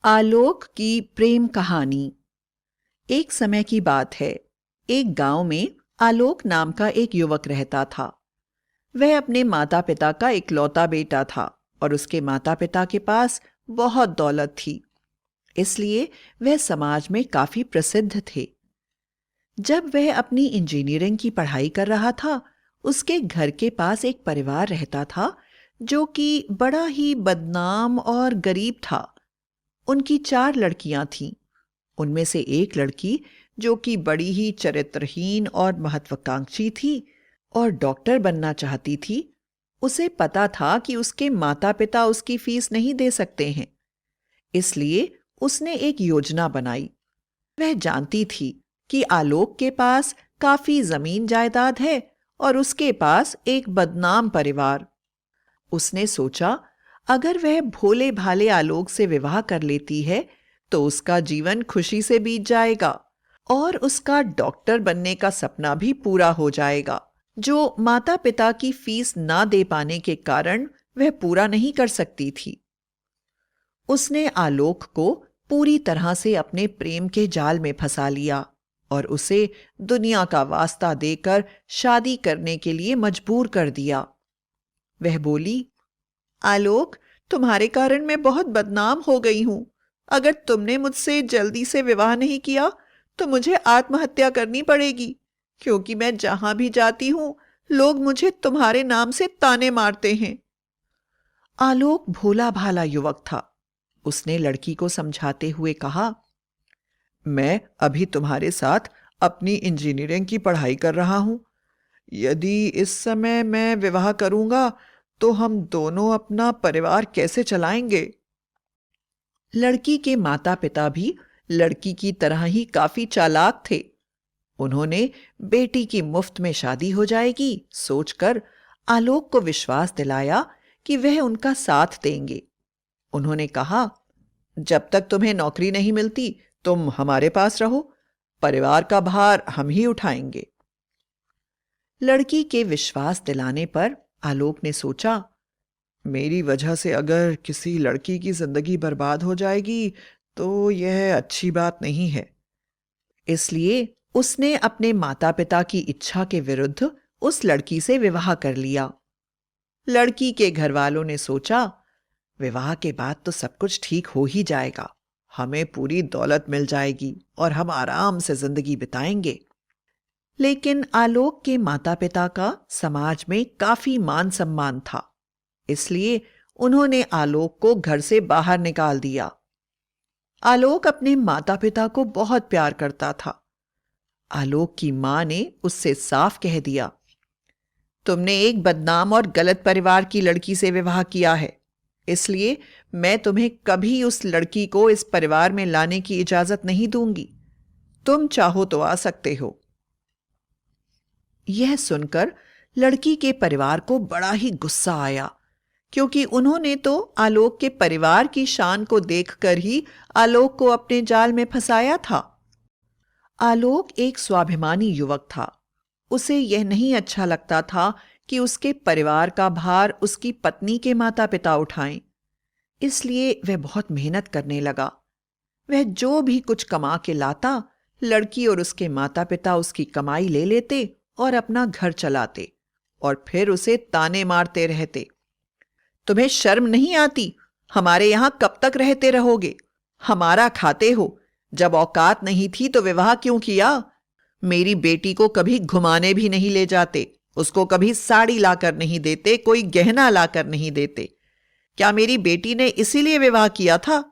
आलोक की प्रेम कहानी। एक समय की बात है। एक गांव में आलोक नाम का एक युवक रहता था। वह अपने माता पिता का इकलौता बेटा था और उसके माता पिता के पास बहुत दौलत थी। इसलिए वह समाज में काफी प्रसिद्ध थे। जब वह अपनी इंजीनियरिंग की पढ़ाई कर रहा था, उसके घर के पास एक परिवार रहता था जो कि बड़ा ही बदनाम और गरीब था। उनकी 4 लड़कियां थीं। उनमें से एक लड़की जो कि बड़ी ही चरित्रहीन और महत्वाकांक्षी थी और डॉक्टर बनना चाहती थी, उसे पता था कि उसके माता-पिता उसकी फीस नहीं दे सकते हैं। इसलिए उसने एक योजना बनाई। वह जानती थी कि आलोक के पास काफी जमीन जायदाद है और उसके पास एक बदनाम परिवार। उसने सोचा, अगर वह भोले भाले आलोक से विवाह कर लेती है तो उसका जीवन खुशी से बीत जाएगा और उसका डॉक्टर बनने का सपना भी पूरा हो जाएगा, जो माता पिता की फीस ना दे पाने के कारण वह पूरा नहीं कर सकती थी। उसने आलोक को पूरी तरह से अपने प्रेम के जाल में फंसा लिया और उसे दुनिया का वास्ता देकर शादी करने के लिए मजबूर कर दिया। वह बोली, आलोक, तुम्हारे कारण मैं बहुत बदनाम हो गई हूं। अगर तुमने मुझसे जल्दी से विवाह नहीं किया तो मुझे आत्महत्या करनी पड़ेगी, क्योंकि मैं जहां भी जाती हूं लोग मुझे तुम्हारे नाम से ताने मारते हैं। आलोक भोला भाला युवक था। उसने लड़की को समझाते हुए कहा, मैं अभी तुम्हारे साथ अपनी इंजीनियरिंग की पढ़ाई कर रहा हूं। यदि इस समय मैं विवाह करूंगा तो हम दोनों अपना परिवार कैसे चलाएंगे? लड़की के माता पिता भी लड़की की तरह ही काफी चालाक थे। उन्होंने बेटी की मुफ्त में शादी हो जाएगी सोचकर आलोक को विश्वास दिलाया कि वह उनका साथ देंगे। उन्होंने कहा, जब तक तुम्हें नौकरी नहीं मिलती तुम हमारे पास रहो, परिवार का भार हम ही उठाएंगे। लड़की के विश्वास दिलाने पर आलोक ने सोचा, मेरी वजह से अगर किसी लड़की की जिंदगी बर्बाद हो जाएगी तो यह अच्छी बात नहीं है। इसलिए उसने अपने माता पिता की इच्छा के विरुद्ध उस लड़की से विवाह कर लिया। लड़की के घर वालों ने सोचा, विवाह के बाद तो सब कुछ ठीक हो ही जाएगा, हमें पूरी दौलत मिल जाएगी और हम आराम से जिंदगी बिताएंगे। लेकिन आलोक के माता पिता का समाज में काफी मान सम्मान था। इसलिए उन्होंने आलोक को घर से बाहर निकाल दिया। आलोक अपने माता पिता को बहुत प्यार करता था। आलोक की मां ने उससे साफ कह दिया, तुमने एक बदनाम और गलत परिवार की लड़की से विवाह किया है, इसलिए मैं तुम्हें कभी उस लड़की को इस परिवार में लाने की इजाजत नहीं दूंगी। तुम चाहो तो आ सकते हो। यह सुनकर लड़की के परिवार को बड़ा ही गुस्सा आया, क्योंकि उन्होंने तो आलोक के परिवार की शान को देखकर ही आलोक को अपने जाल में फंसाया था। आलोक एक स्वाभिमानी युवक था। उसे यह नहीं अच्छा लगता था कि उसके परिवार का भार उसकी पत्नी के माता पिता उठाएं। इसलिए वह बहुत मेहनत करने लगा। वह जो भी कुछ कमा के लाता, लड़की और उसके माता पिता उसकी कमाई ले लेते और अपना घर चलाते और फिर उसे ताने मारते रहते, तुम्हें शर्म नहीं आती? हमारे यहां कब तक रहते रहोगे? हमारा खाते हो, जब औकात नहीं थी तो विवाह क्यों किया? मेरी बेटी को कभी घुमाने भी नहीं ले जाते, उसको कभी साड़ी लाकर नहीं देते, कोई गहना लाकर नहीं देते। क्या मेरी बेटी ने इसीलिए विवाह किया था?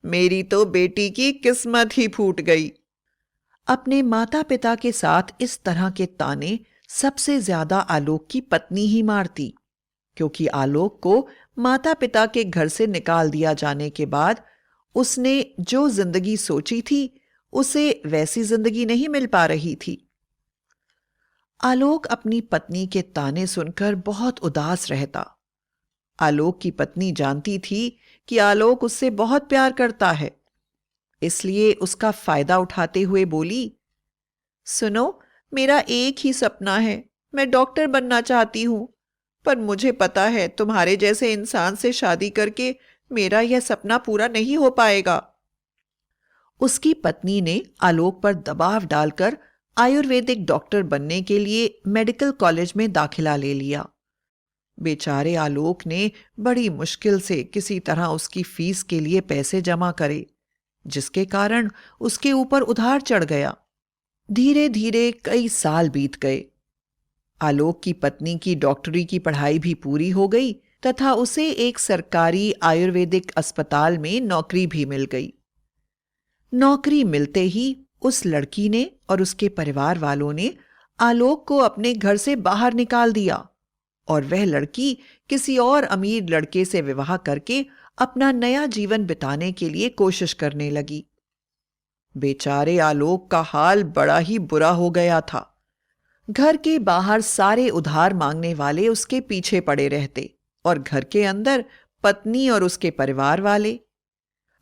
मेरी तो बेटी की किस्मत ही फूट गई। अपने माता पिता के साथ इस तरह के ताने सबसे ज्यादा आलोक की पत्नी ही मारती, क्योंकि आलोक को माता पिता के घर से निकाल दिया जाने के बाद उसने जो जिंदगी सोची थी उसे वैसी जिंदगी नहीं मिल पा रही थी। आलोक अपनी पत्नी के ताने सुनकर बहुत उदास रहता। आलोक की पत्नी जानती थी कि आलोक उससे बहुत प्यार करता है, इसलिए उसका फायदा उठाते हुए बोली, सुनो, मेरा एक ही सपना है, मैं डॉक्टर बनना चाहती हूं, पर मुझे पता है तुम्हारे जैसे इंसान से शादी करके मेरा यह सपना पूरा नहीं हो पाएगा। उसकी पत्नी ने आलोक पर दबाव डालकर आयुर्वेदिक डॉक्टर बनने के लिए मेडिकल कॉलेज में दाखिला ले लिया। बेचारे आलोक ने बड़ी मुश्किल से किसी तरह उसकी फीस के लिए पैसे जमा करे, जिसके कारण उसके ऊपर उधार चढ़ गया। धीरे धीरे कई साल बीत गए। आलोक की पत्नी की डॉक्टरी की पढ़ाई भी पूरी हो गई तथा उसे एक सरकारी आयुर्वेदिक अस्पताल में नौकरी भी मिल गई। नौकरी मिलते ही उस लड़की ने और उसके परिवार वालों ने आलोक को अपने घर से बाहर निकाल दिया और वह लड़की किसी और अमीर लड़के से विवाह करके अपना नया जीवन बिताने के लिए कोशिश करने लगी। बेचारे आलोक का हाल बड़ा ही बुरा हो गया था। घर के बाहर सारे उधार मांगने वाले उसके पीछे पड़े रहते और घर के अंदर पत्नी और उसके परिवार वाले।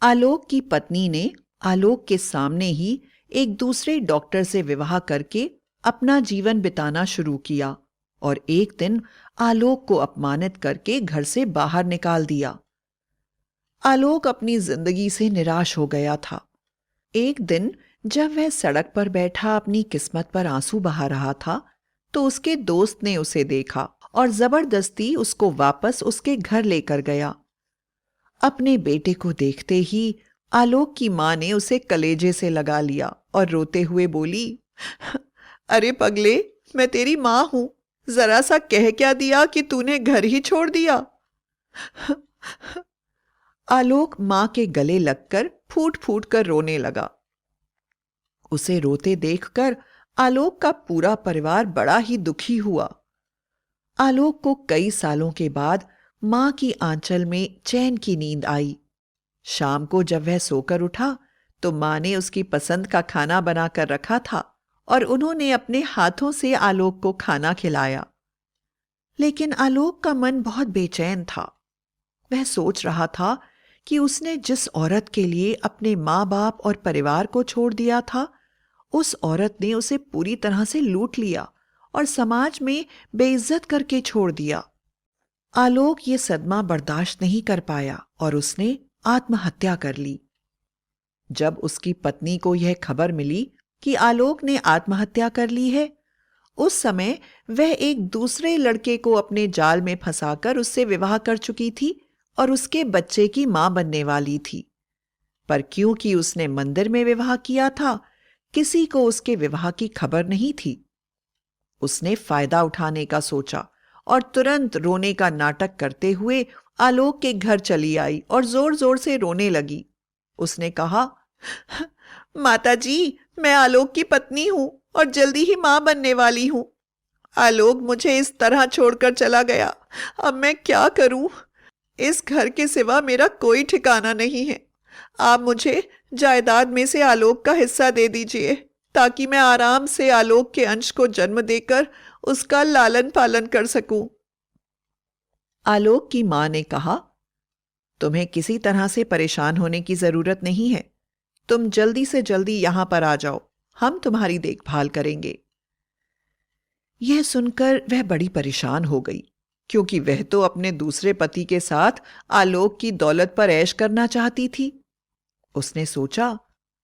आलोक की पत्नी ने आलोक के सामने ही एक दूसरे डॉक्टर से विवाह करके अपना जीवन बिताना शुरू किया और एक दिन आलोक को अपमानित करके घर से बाहर निकाल दिया। आलोक अपनी जिंदगी से निराश हो गया था। एक दिन जब वह सड़क पर बैठा अपनी किस्मत पर आंसू बहा रहा था तो उसके दोस्त ने उसे देखा और जबरदस्ती उसको वापस उसके घर लेकर गया। अपने बेटे को देखते ही आलोक की मां ने उसे कलेजे से लगा लिया और रोते हुए बोली, अरे पगले, मैं तेरी मां हूं, जरा सा कह क्या दिया कि तूने घर ही छोड़ दिया। आलोक मां के गले लगकर फूट फूट कर रोने लगा। उसे रोते देखकर आलोक का पूरा परिवार बड़ा ही दुखी हुआ। आलोक को कई सालों के बाद मां की आंचल में चैन की नींद आई। शाम को जब वह सोकर उठा तो मां ने उसकी पसंद का खाना बनाकर रखा था और उन्होंने अपने हाथों से आलोक को खाना खिलाया। लेकिन आलोक का मन बहुत बेचैन था। वह सोच रहा था कि उसने जिस औरत के लिए अपने माँ बाप और परिवार को छोड़ दिया था, उस औरत ने उसे पूरी तरह से लूट लिया और समाज में बेइज्जत करके छोड़ दिया। आलोक ये सदमा बर्दाश्त नहीं कर पाया और उसने आत्महत्या कर ली। जब उसकी पत्नी को यह खबर मिली कि आलोक ने आत्महत्या कर ली है, उस समय वह एक दूसरे लड़के को अपने जाल में फंसाकर उससे विवाह कर चुकी थी और उसके बच्चे की मां बनने वाली थी। पर क्योंकि उसने मंदिर में विवाह किया था, किसी को उसके विवाह की खबर नहीं थी। उसने फायदा उठाने का सोचा और तुरंत रोने का नाटक करते हुए आलोक के घर चली आई और जोर जोर से रोने लगी। उसने कहा, माता जी, मैं आलोक की पत्नी हूं और जल्दी ही मां बनने वाली हूं। आलोक मुझे इस तरह छोड़कर चला गया। अब मैं क्या करूं? इस घर के सिवा मेरा कोई ठिकाना नहीं है। आप मुझे जायदाद में से आलोक का हिस्सा दे दीजिए ताकि मैं आराम से आलोक के अंश को जन्म देकर उसका लालन पालन कर सकूं। आलोक की मां ने कहा, तुम्हें किसी तरह से परेशान होने की जरूरत नहीं है। तुम जल्दी से जल्दी यहां पर आ जाओ, हम तुम्हारी देखभाल करेंगे। यह सुनकर वह बड़ी परेशान हो गई, क्योंकि वह तो अपने दूसरे पति के साथ आलोक की दौलत पर ऐश करना चाहती थी। उसने सोचा,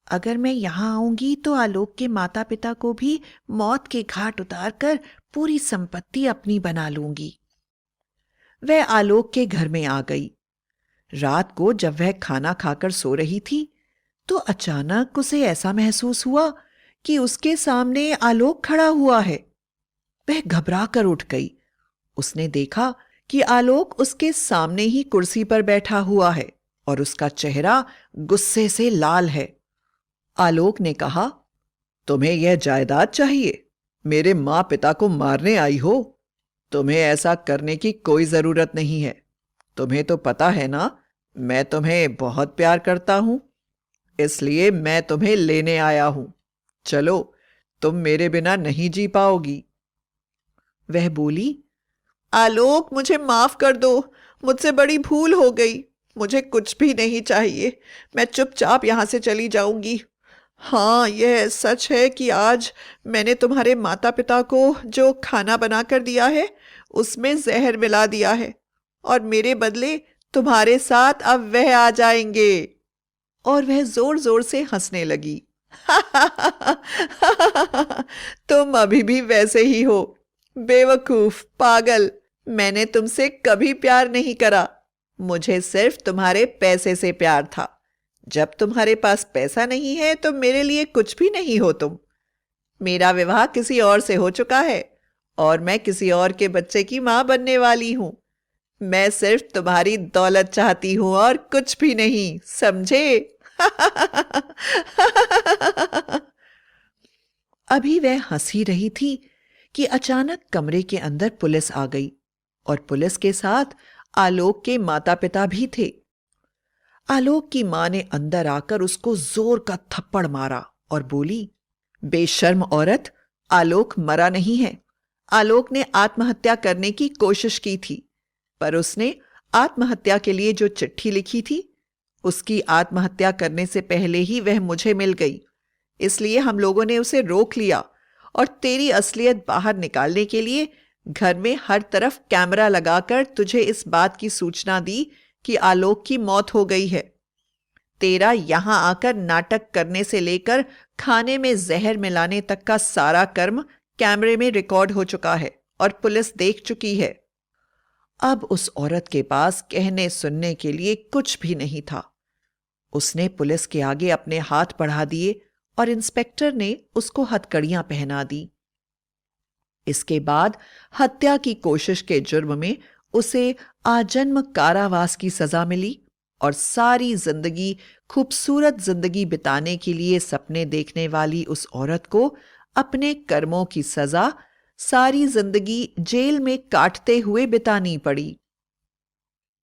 अगर मैं यहां आऊंगी तो आलोक के माता पिता को भी मौत के घाट उतारकर पूरी संपत्ति अपनी बना लूंगी। वह आलोक के घर में आ गई। रात को जब वह खाना खाकर सो रही थी तो अचानक उसे ऐसा महसूस हुआ कि उसके सामने आलोक खड़ा हुआ है। वह घबरा कर उठ गई। उसने देखा कि आलोक उसके सामने ही कुर्सी पर बैठा हुआ है और उसका चेहरा गुस्से से लाल है। आलोक ने कहा, तुम्हें यह जायदाद चाहिए? मेरे मां पिता को मारने आई हो? तुम्हें ऐसा करने की कोई जरूरत नहीं है। तुम्हें तो पता है ना, मैं तुम्हें बहुत प्यार करता हूं, इसलिए मैं तुम्हें लेने आया हूं। चलो, तुम मेरे बिना नहीं जी पाओगी। वह बोली, आलोक, मुझे माफ कर दो, मुझसे बड़ी भूल हो गई। मुझे कुछ भी नहीं चाहिए, मैं चुपचाप यहां से चली जाऊंगी। हाँ, यह सच है कि आज मैंने तुम्हारे माता पिता को जो खाना बनाकर दिया है उसमें जहर मिला दिया है और मेरे बदले तुम्हारे साथ अब वह आ जाएंगे। और वह जोर जोर से हंसने लगी। तुम अभी भी वैसे ही हो, बेवकूफ, पागल। मैंने तुमसे कभी प्यार नहीं करा। मुझे सिर्फ तुम्हारे पैसे से प्यार था। जब तुम्हारे पास पैसा नहीं है तो मेरे लिए कुछ भी नहीं हो तुम। मेरा विवाह किसी और से हो चुका है और मैं किसी और के बच्चे की मां बनने वाली हूं। मैं सिर्फ तुम्हारी दौलत चाहती हूं और कुछ भी नहीं, समझे? अभी वह हंस ही रही थी कि अचानक कमरे के अंदर पुलिस आ गई और पुलिस के साथ आलोक के माता पिता भी थे। आलोक की मां ने अंदर आकर उसको जोर का थप्पड़ मारा और बोली, बेशर्म औरत, आलोक मरा नहीं है। आलोक ने आत्महत्या करने की कोशिश की थी, पर उसने आत्महत्या के लिए जो चिट्ठी लिखी थी, उसकी आत्महत्या करने से पहले ही वह मुझे मिल गई। इसलिए हम लोगों ने उसे रोक लिया और तेरी असलियत बाहर निकालने के लिए घर में हर तरफ कैमरा लगाकर तुझे इस बात की सूचना दी कि आलोक की मौत हो गई है। तेरा यहां आकर नाटक करने से लेकर खाने में जहर मिलाने तक का सारा कर्म कैमरे में रिकॉर्ड हो चुका है और पुलिस देख चुकी है। अब उस औरत के पास कहने सुनने के लिए कुछ भी नहीं था। उसने पुलिस के आगे अपने हाथ बढ़ा दिए और इंस्पेक्टर ने उसको हथकड़ियां पहना दी। इसके बाद हत्या की कोशिश के जुर्म में उसे आजन्म कारावास की सजा मिली और सारी जिंदगी खूबसूरत जिंदगी बिताने के लिए सपने देखने वाली उस औरत को अपने कर्मों की सजा सारी जिंदगी जेल में काटते हुए बितानी पड़ी।